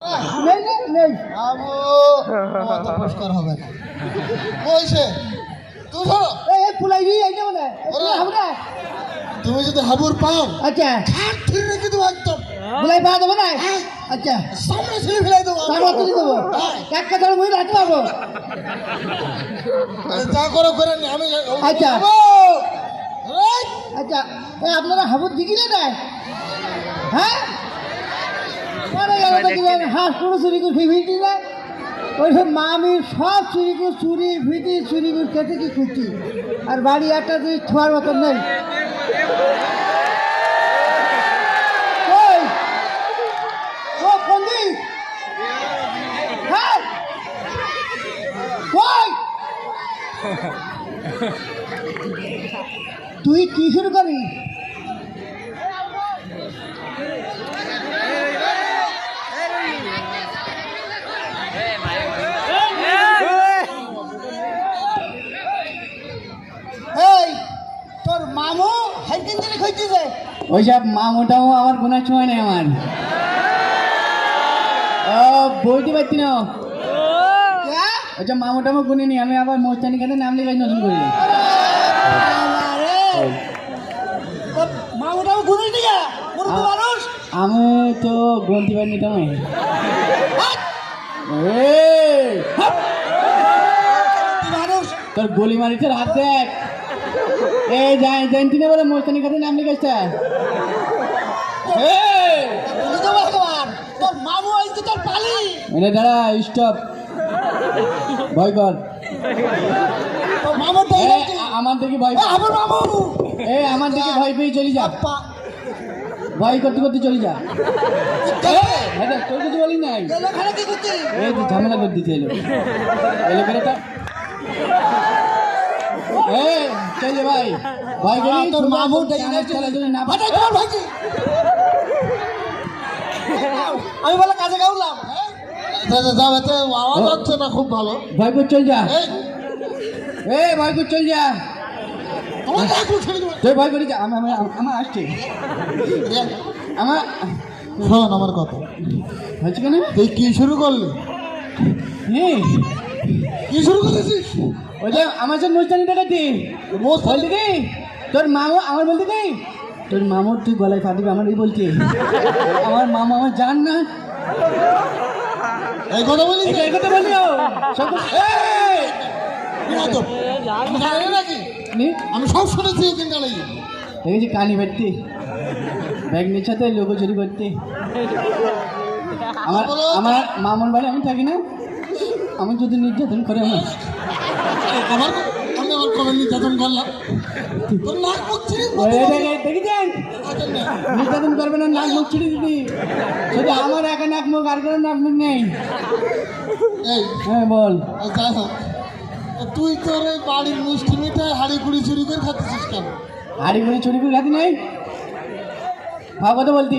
নেই নেই নেই আমো তোমার তো পুরস্কার হবে না কইছে তুই ধরো এই ফুলাই দিয়ে এইটা বলে হবে না তুমি যদি হাবুর পাও আচ্ছা খাট ঠিক রেখে দেবো একদম ফুলাই পাওয়া যাবে না আচ্ছা সামনে ছেড়ে ফেলে দেবো তার মতো দিয়ে দেবো এক কথা মুই রাখতে পারবো যা করো করে নি আমি আচ্ছা। যাবো। এই, আচ্ছা এই আপনারা হাবুর দিকিলে না হ্যাঁ পরে গেল দেখবেন হাঁস পুরো চুরি করে ফিটি না ওই সব মামির সব চুরি করে চুরি করে খেতে কি খুঁজছি আর বাড়ি একটা দিয়ে ছোঁয়ার মতন নেই ওই ও বন্দি হ্যাঁ ওই তুই কি শুরু করিস এই তোর মামু হাইকিং করে খুঁজতেছে ওইসব মামুটাও আমার গুনার সময় নেই আমার বলতে পারছি না ওইসব মামুটাও গুনে নি আমি আবার মোস্তানি খাতে নাম লিখাই নতুন করে মামুটাও ঘুরে দিকে মুরব্বী মানুষ আমি তো গ্রন্থি পাইনি তোমায় মানুষ তোর গলি মারিছে হাত দেখ এই জানতি না বলে মোস্তানি খাতে নাম লিখাইছে তোর মামু আইছে তোর পালি এনে দাঁড়া স্টপ ভয় কর তোর মামু আমার দিকে ভয় আমার মামু আমার দিকে ভয় পেয়ে চলে যা ভয় করতে করতে চলে যা তোর কিছু বলি নাই এখানে কি করছিস এই তো ঝামেলা করে দিতে এলো করে তো চল যে ভাই ভাই গেলি তোর মামু খেলার জন্য না ফাটাই তোমার ভাইজি আমি বলে কাজে গাউলাম যাও এতে আওয়াজ হচ্ছে না খুব ভালো ভয় করে চল যা এই ভয় করে চল যা তোমার কাকু ছেড়ে দেবো তুই ভয় করে যা আমার আসছে আমার শোন আমার কথা হচ্ছে কেন তুই কি শুরু করলি হ্যাঁ কি শুরু করেছিস ওই যে আমার সাথে মোস্তানি দেখাতি বলতে কি তোর মামু আমার বলতে কি তোর মামুর তুই গলায় ফাটিবি আমার এই বলছে আমার মামা আমার জান না এই কথা বলিস এই কথা বলিও আমি জানি নাকি আমি সব শুনেছি এই দিনটা লাগি দেখেছি কানি ভর্তি ব্যাগ নিচ্ছাতে লোক চুরি করতে আমার আমার মামুর বাড়ি আমি থাকি না আমি যদি নির্যাতন করে আমার আমার আমি আমার কবে নির্যাতন করলাম তোর নাক মুখ ছিঁড়ে দেখেছেন নির্যাতন করবে না নাক মুখ ছিঁড়ে দিবি শুধু আমার একা নাক মুখ আর কোনো নাক মুখ নেই এই হ্যাঁ বল যাই হোক তুই তোর এই বাড়ির মিষ্টি মিঠাই হাড়ি কুড়ি চুরি করে খাচ্ছিস কেন হাড়ি করে চুরি করে খাতি নেই ভাব কথা বলতি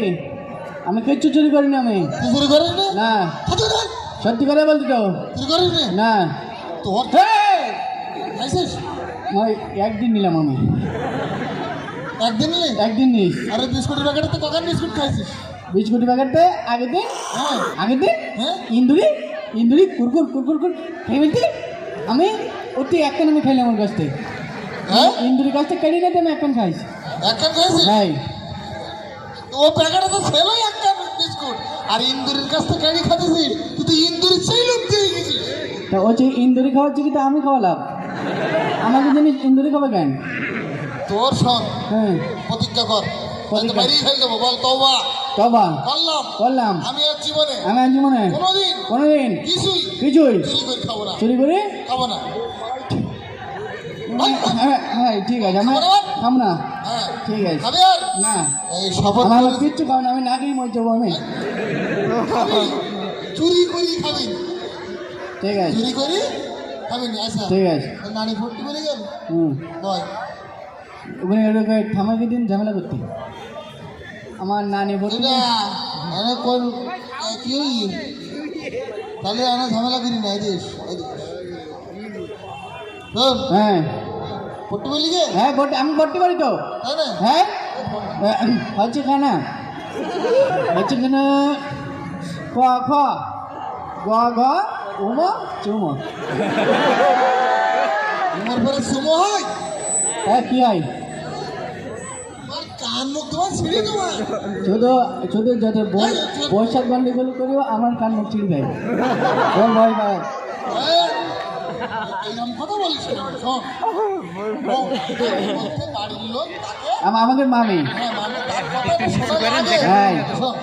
আমি কিচ্ছু চুরি করিনি আমি তুই চুরি করিস না না খাচ্ছিস না? সত্যি কথা বলতি তো চুরি করিস না না তোর খাইছিস ওই একদিন নিলাম আমি একদিন নিলি একদিন নিস আরে বিস্কুটের প্যাকেটে তো কখন বিস্কুট খাইছিস বিস্কুটি প্যাকেটে আগের দিন হ্যাঁ হ্যাঁ ইন্দুরি কুরকুর কুরকুর কুর খেয়ে বলতি আমি ওটি একখান আমি খাইলাম আমার কাছ থেকে হ্যাঁ ইন্দুরি কাছ থেকে কেড়ে নিতে আমি একখান খাইছি একখান খাইছিস ভাই ও প্যাকেটে তো ছেলেই একটা বিস্কুট আর ইন্দুরির কাছ থেকে কেড়ে খাচ্ছিস তুই তো ইন্দুরি সেই লোক দিয়ে গেছিস তা ও যে ইন্দুরি খাওয়াচ্ছি কিন্তু আমি খাওয়ালাম আমাকে জিনিস ইন্দুরি খাবে কেন তোর শোন হ্যাঁ প্রতিজ্ঞা কর প্রতিজ্ঞা। বাড়ি ফেল দেবো বল তওবা তবা করলাম করলাম আমি আর জীবনে আমি আজ মনে কোনোদিন কিছুই কিছুই চুরি করে খাবো না চুরি করে খাবো না হ্যাঁ ঠিক আছে আমি খাম না হ্যাঁ ঠিক আছে খাবি আর না এই শপথ আমার করেছি। কিচ্ছু খাও না আমি না খেয়ে মরে যাবো আমি খাবি চুরি করি খাবি ঠিক আছে চুরি করি খাবি না আচ্ছা ঠিক আছে নানি ভর্তি বলে গেল হুম নয় ওখানে ওটাকে থামাকে দিন ঝামেলা করতে আমার নানি ভর্তি এটা এনে কোন কি তাহলে এনে ঝামেলা করি না এদিস শোন হ্যাঁ ভর্তি বলি গে হ্যাঁ আমি ভর্তি করি তো তাই না হ্যাঁ হচ্ছে খানা হচ্ছে খানা ক খ গ ঘ উম চুম তোমার পরে সুমো হয় কি হয় তোমার কান মুখ তোমার ছিঁড়ে তোমার শুধু শুধু যত বৈশাখ গন্ডগোল করিও আমার কান মুখ ছিঁড়ে যায় বল ভাই ভাই এইরকম কথা বলিস না, শোন। বলতে বাড়ির লোক তাকে আমাদের মামি হ্যাঁ মানে তার কথাটা শোনা লাগে। হ্যাঁ। শোন,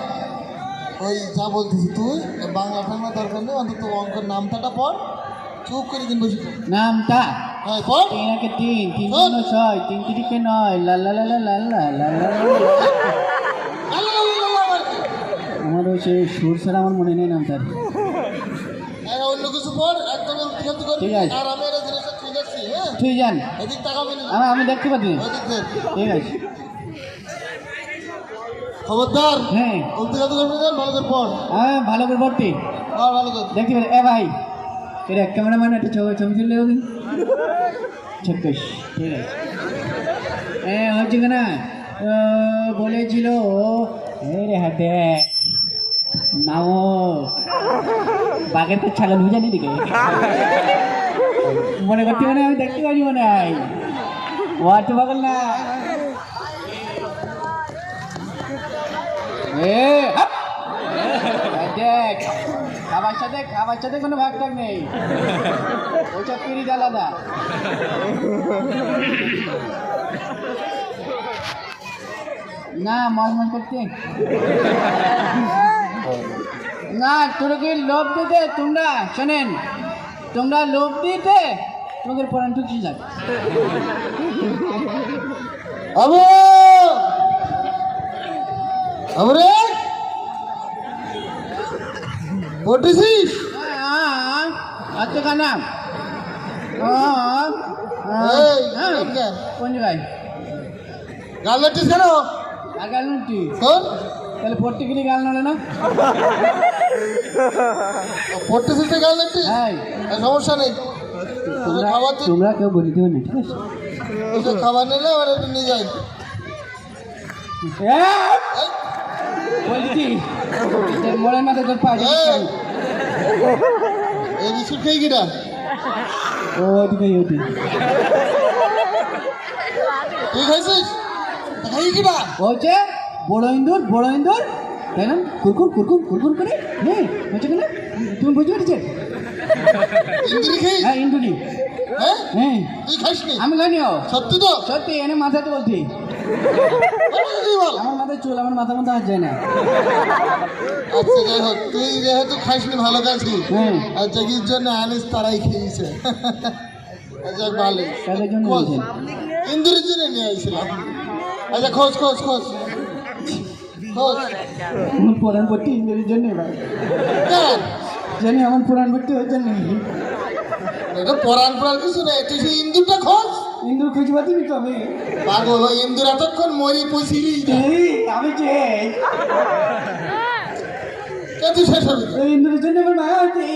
ওই যা বলতেছি তুই বাংলা টাংলা দরকার নেই, অন্তত অঙ্কের নামটাটা পড়, চুপ করে দিন বসে থাক। নামটা হ্যাঁ পড়। তিন একে তিন তিন শূন্য ছয় তিন তিরিকে নয় লা লা লা লা লা লা লা লা লা। আল্লাহ আল্লাহ আল্লাহ আমার কি? আমার ওই সেই সুর ছাড়া আমার মনে নেই নামটার হ্যাঁ, অন্য কিছু পড়, একদম খেলতে করবি। ঠিক আছে। আর আমি এটা জিনিসটা ঠিক আছি, হ্যাঁ তুই জান এদিক তাকাবি না, আমি দেখতে পাচ্ছি ওদিক দেখ। ঠিক আছে খবরদার হ্যাঁ বলতে খেলতে করবি না, ভালো করে পড়। ভালো করে ভর্তি পড় ভালো করে। দেখতে পাচ্ছি এ ভাই এটা ক্যামেরাম্যান একটা ছবি ছবি তুললে দিন ছক্কিশ ঠিক আছে হচ্ছে কিনা বলেছিল এই রে হাতে নাও বাঘের তো ছাগল বুঝানি দিকে মনে করতে মানে আমি দেখতে পারি মনে হয় ওয়াট পাগল না হাপ! দেখ খাবার সাথে কোনো ভাগ টাগ নেই ওইটা পিরিচ আলাদা না মজমজ করতে না তোর কি লোভ দিতে তোমরা শোনেন তোমরা লোভ দিতে তোমাদের পড়ান তো কি যাবে আবু আবু রে পড়তেছিস? আচ্ছা কানা এই, কেন? কোন জায়গায় গাল লাগছিস কেন? আর গাল নুটি শোন, তাহলে পড়তে গেলে গাল নড়ে না পড়তেছিস তো গাল লাগছিস? হ্যাঁ সমস্যা নেই, তোকে খাবার দিই। তোমরা কেউ বলে দেবে না ঠিক আছে তোকে খাবার নিলে আবার একটু নিয়ে যাই। এই, বলছি মনের মাথায় তোর পা এই, এই বিস্কুট খেয়ে কিটা? ও ওদিকে ওদিকে তুই খাইছিস? খাই কিটা? হচ্ছে বড় ইন্দুর তাই না কুরকুর করে হ্যাঁ হচ্ছে কেন তুমি বুঝতে পেরেছে ইন্দুরি খেয়ে? হ্যাঁ ইন্দুরি হ্যাঁ? হ্যাঁ তুই খাইসনি? আমি জানিও সত্যি তো? সত্যি এনে মাথাতে বলছি তুই বল। আমার মাথায় চুল আমার মাথা মতো হাত যায় না আচ্ছা যাই হোক, তুই যেহেতু খাইসনি ভালো কাছি, হ্যাঁ আর জাগির জন্য আনিস তারাই খেয়েছে। আচ্ছা ভালো। তাদের জন্য খোঁজ। বলছেন ইন্দুরের জন্য নিয়ে আইছিলাম। আচ্ছা খোঁজ খোঁজ খোঁজ খোঁজ। আমার পুরাণ পড়তে ইন্দুরের জন্য ভাই কেন? জানি আমার পুরাণ পড়তে ওই জন্য এটা পরাণ পরাণ কিছু নেই, তুই সেই ইন্দুরটা খোঁজ। ইন্দুর খুঁজে পাচ্ছি তো আমি পাগল, ওই ইন্দুর এতক্ষণ মরি পৌঁছিলি আমি যে কেন তুই শেষ হবি? ওই ইন্দুরের জন্য আমার মায়া হচ্ছে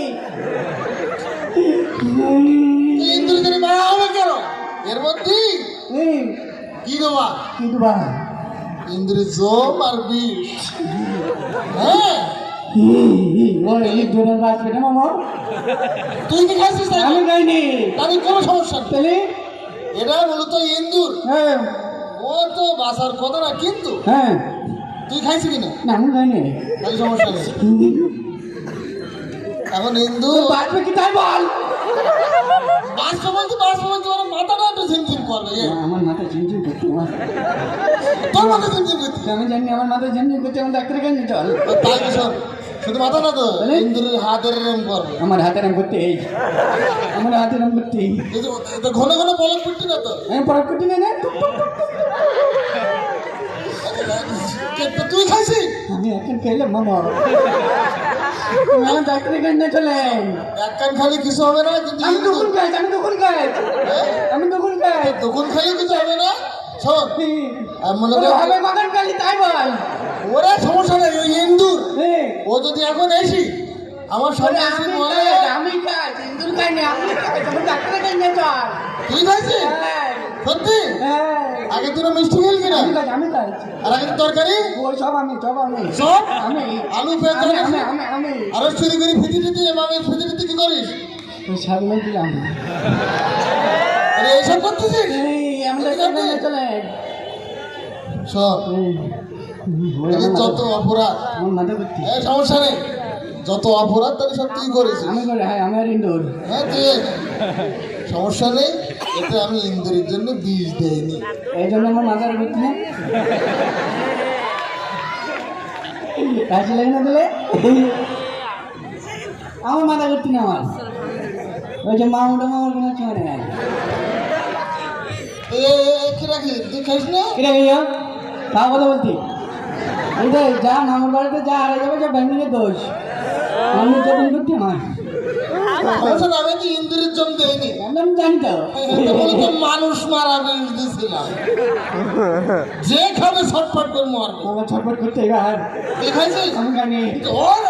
তুই ইন্দুর জন্য মায়া হবে কেন? এর মধ্যে এই কি দেবা? কিন্তু বা ইন্দুরের জম আর বিষ। হ্যাঁ, ওই ইন্দুরের গাছ কেটে মামা তুই কি খাইছিস তাই? আমি গাইনি তাহলে কোনো সমস্যা নেই। তাহলে এটা মূলত ইন্দুর, হ্যাঁ ও তো বাসার কথা না, কিন্তু হ্যাঁ তুই খাইছি কিনা না আমি গাইনি তাহলে সমস্যা নেই। এখন ইন্দুর বাঁচবে কি তাই বল বাষ্প বলতে ওর মাথাটা একটু ঝিমঝিম করবে। আমার মাথা ঝিমঝিম করছে তোর মাথা ঝিমঝিম করছে। আমি জানি আমার মাথা ঝিমঝিম করছে আমার ডাক্তারের কাছে চল তাই তো শোন, শুধু মাথা না তো, তাহলে? ইন্দুরের হাতের এরম করবে। আমার হাতে নাম করতে এই আমার হাতে নাম করতে এই এই যে এটা ঘন ঘন পলক পড়ছি না তো? আমি পড়া করতে না তুই খাইছি? আমি এখন খেলাম মামা তুমি আমার ডাক্তারের কাছে চলে এক কান খালি কিছু হবে না, কিন্তু আমি ইন্দুর- দোকান খাই আমি দোকান খাই তখন খালি কিছু হবে না। শোন, আর মনে কর হবে মাখন খালি তাই বল ওরা সমস্যা নেই, ওই ইন্দুর এই, ও যদি এখন এসি আমার ওরে সামনে এসে বলে, আমি খাই ইন্দুর খাই না আপনি খাই তোমার ডাক্তারের কাছে চল তুই খাইছিস? হ্যাঁ সত্যি হ্যাঁ আগে তুই মিষ্টি খেল কিনা আমি তাই আর আগে তরকারি ওই সব আমি সব আমি আলু পেঁয়াজ আমি তরকারি? আমি আমি আরো চুরি করে ফিটি দিতে মামের ফিটি দিতে কি করিস ওই সামনে দিলাম আরে এইসব করতেছিস আমাদের চলে সব এই যে যত অপরাধ আমার মাথা করছি এই সমস্যা নেই যত অপরাধ তাহলে সব তুই করেছিস আমি করে হ্যাঁ আমার ইন্দোর হ্যাঁ তুই সমস্যা নেই এতে আমি ইন্দুরের জন্য বিষ দেয়নি এই জন্য আমার মাথার করছি না কাছে লাগে না বলে আমার মাথা করছি না আমার ওই যে মাউন্টা মামার কোনো চলে না কি রাখি তুই খাইস না এটা গেল তাও কথা বলছি এই যে যা মামার বাড়িতে যা হারা যাবে যা ব্যাংকের দোষ আমি যখন করছি আমার সমস্যা নেই, আমি কি ইন্দুরের জন্য দেয়নি আমি জানি তো এটা বলে তো মানুষ মারা বিষ দিয়েছিলাম যে খাবে ছটফট করে মারবে আমার ছটফট করতে এবার তুই খাইছিস আমি জানি ওর